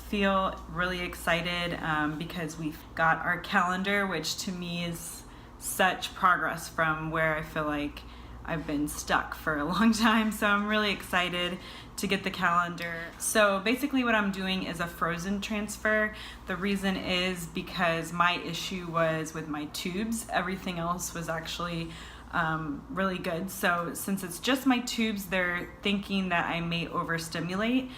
feel really excited because we've got our calendar, which to me is such progress from where I feel like I've been stuck for a long time. So I'm really excited to get the calendar. So basically what I'm doing is a frozen transfer. The reason is because my issue was with my tubes. Everything else was actually really good. So since it's just my tubes, they're thinking that I may overstimulate,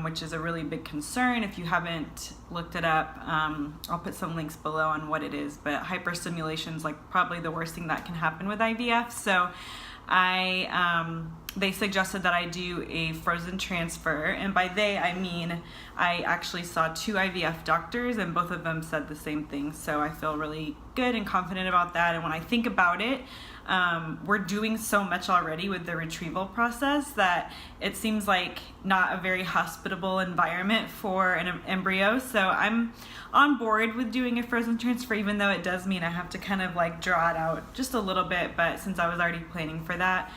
which is a really big concern. If you haven't looked it up, I'll put some links below on what it is, but hyperstimulation is like probably the worst thing that can happen with IVF. So they suggested that I do a frozen transfer, and by they I mean I actually saw 2 IVF doctors and both of them said the same thing. So I feel really good and confident about that. And when I think about it, we're doing so much already with the retrieval process that it seems like not a very hospitable environment for an embryo. So I'm on board with doing a frozen transfer, even though it does mean I have to kind of like draw it out just a little bit. But since I was already planning for that,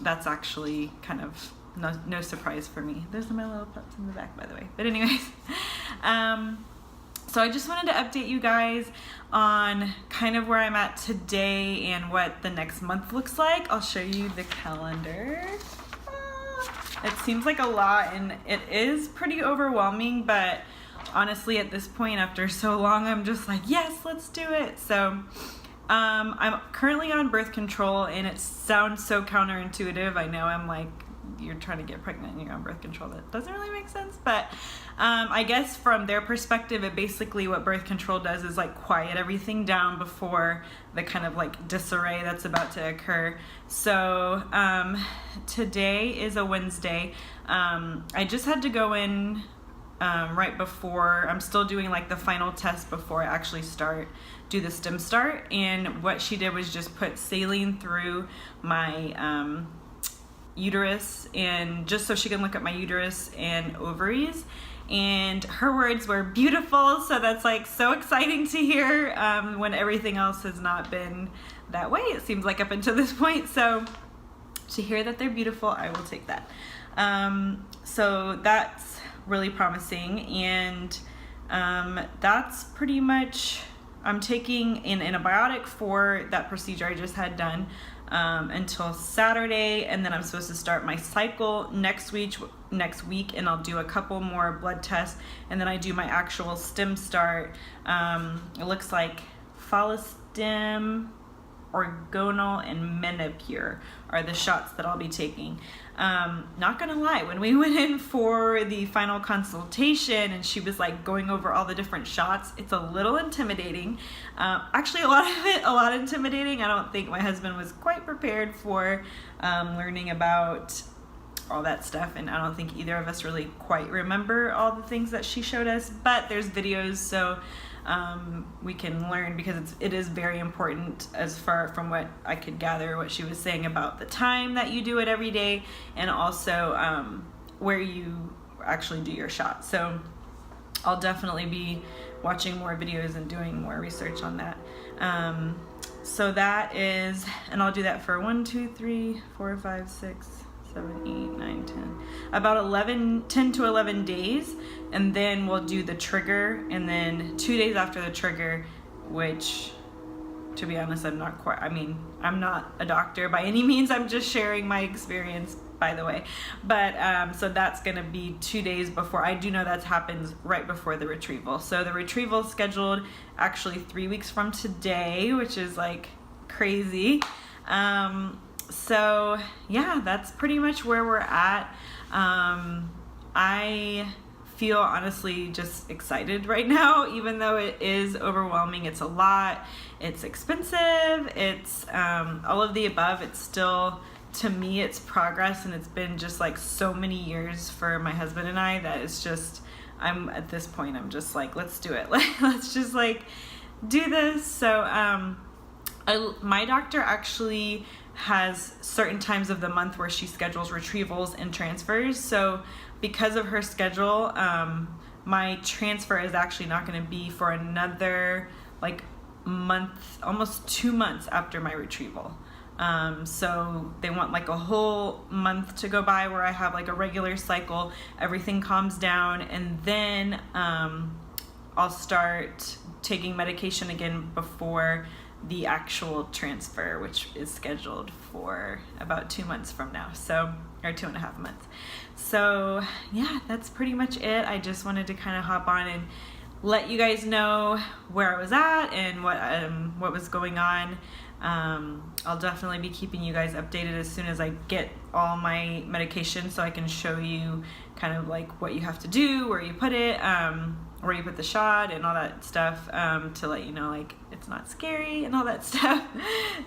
that's actually kind of no surprise for me. Those are my little pups in the back, by the way. But anyways, so I just wanted to update you guys on kind of where I'm at today and what the next month looks like. I'll show you the calendar. It seems like a lot and it is pretty overwhelming, but honestly at this point after so long, I'm just like, yes, let's do it. So I'm currently on birth control and it sounds so counterintuitive. I know I'm like, you're trying to get pregnant and you're on birth control. That doesn't really make sense, but I guess from their perspective, it basically what birth control does is like quiet everything down before the kind of like disarray that's about to occur. So today is a Wednesday. I just had to go in right before, I'm still doing like the final test before I actually do the stim start. And what she did was just put saline through my uterus, and just so she can look at my uterus and ovaries. And her words were beautiful, so that's like so exciting to hear when everything else has not been that way, it seems like, up until this point. So to hear that they're beautiful, I will take that. So that's really promising, and that's pretty much, I'm taking an antibiotic for that procedure I just had done until Saturday, and then I'm supposed to start my cycle next week, and I'll do a couple more blood tests, and then I do my actual stim start. It looks like Follistim, Orgonal, and Menopur are the shots that I'll be taking. Not gonna lie, when we went in for the final consultation and she was like going over all the different shots, it's a little intimidating. Actually, a lot intimidating. I don't think my husband was quite prepared for learning about all that stuff, and I don't think either of us really quite remember all the things that she showed us, but there's videos, so we can learn, because it is very important, as far from what I could gather, what she was saying about the time that you do it every day, and also where you actually do your shot. So I'll definitely be watching more videos and doing more research on that. So that is, and I'll do that for 1, 2, 3, 4, 5, 6, 7, 8, 9, 10, about 10 to 11 days, and then we'll do the trigger, and then 2 days after the trigger, which, to be honest, I'm not a doctor by any means. I'm just sharing my experience, by the way. But so that's gonna be 2 days before. I do know that happens right before the retrieval. So the retrieval is scheduled actually 3 weeks from today, which is like crazy. So yeah, that's pretty much where we're at. I feel honestly just excited right now, even though it is overwhelming. It's a lot, it's expensive, it's all of the above. It's still, to me, it's progress, and it's been just like so many years for my husband and I that it's just, I'm at this point, I'm just like, let's do it. Let's just like do this. So my doctor actually has certain times of the month where she schedules retrievals and transfers. So because of her schedule, my transfer is actually not going to be for another like month, almost 2 months after my retrieval. So they want like a whole month to go by where I have like a regular cycle, everything calms down, and then I'll start taking medication again before the actual transfer, which is scheduled for about 2 months from now, so, or 2.5 months. So yeah, that's pretty much it. I just wanted to kind of hop on and let you guys know where I was at and what was going on. I'll definitely be keeping you guys updated as soon as I get all my medication, so I can show you kind of like what you have to do, where you put it, where you put the shot and all that stuff, to let you know like it's not scary and all that stuff.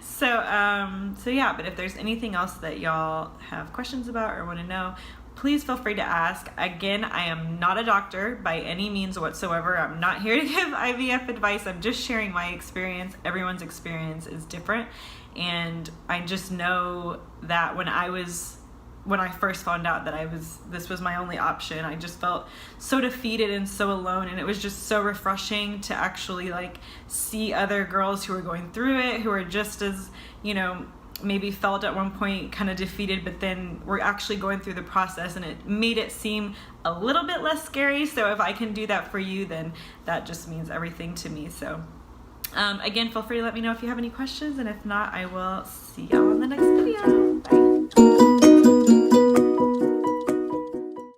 So yeah, but if there's anything else that y'all have questions about or want to know, please feel free to ask. Again, I am not a doctor by any means whatsoever. I'm not here to give IVF advice. I'm just sharing my experience. Everyone's experience is different. And I just know that when I first found out that this was my only option, I just felt so defeated and so alone. And it was just so refreshing to actually like see other girls who are going through it, who are just as, maybe felt at one point kind of defeated, but then we're actually going through the process, and it made it seem a little bit less scary. So if I can do that for you, then that just means everything to me. So again, feel free to let me know if you have any questions, and if not, I will see y'all in the next video. Bye.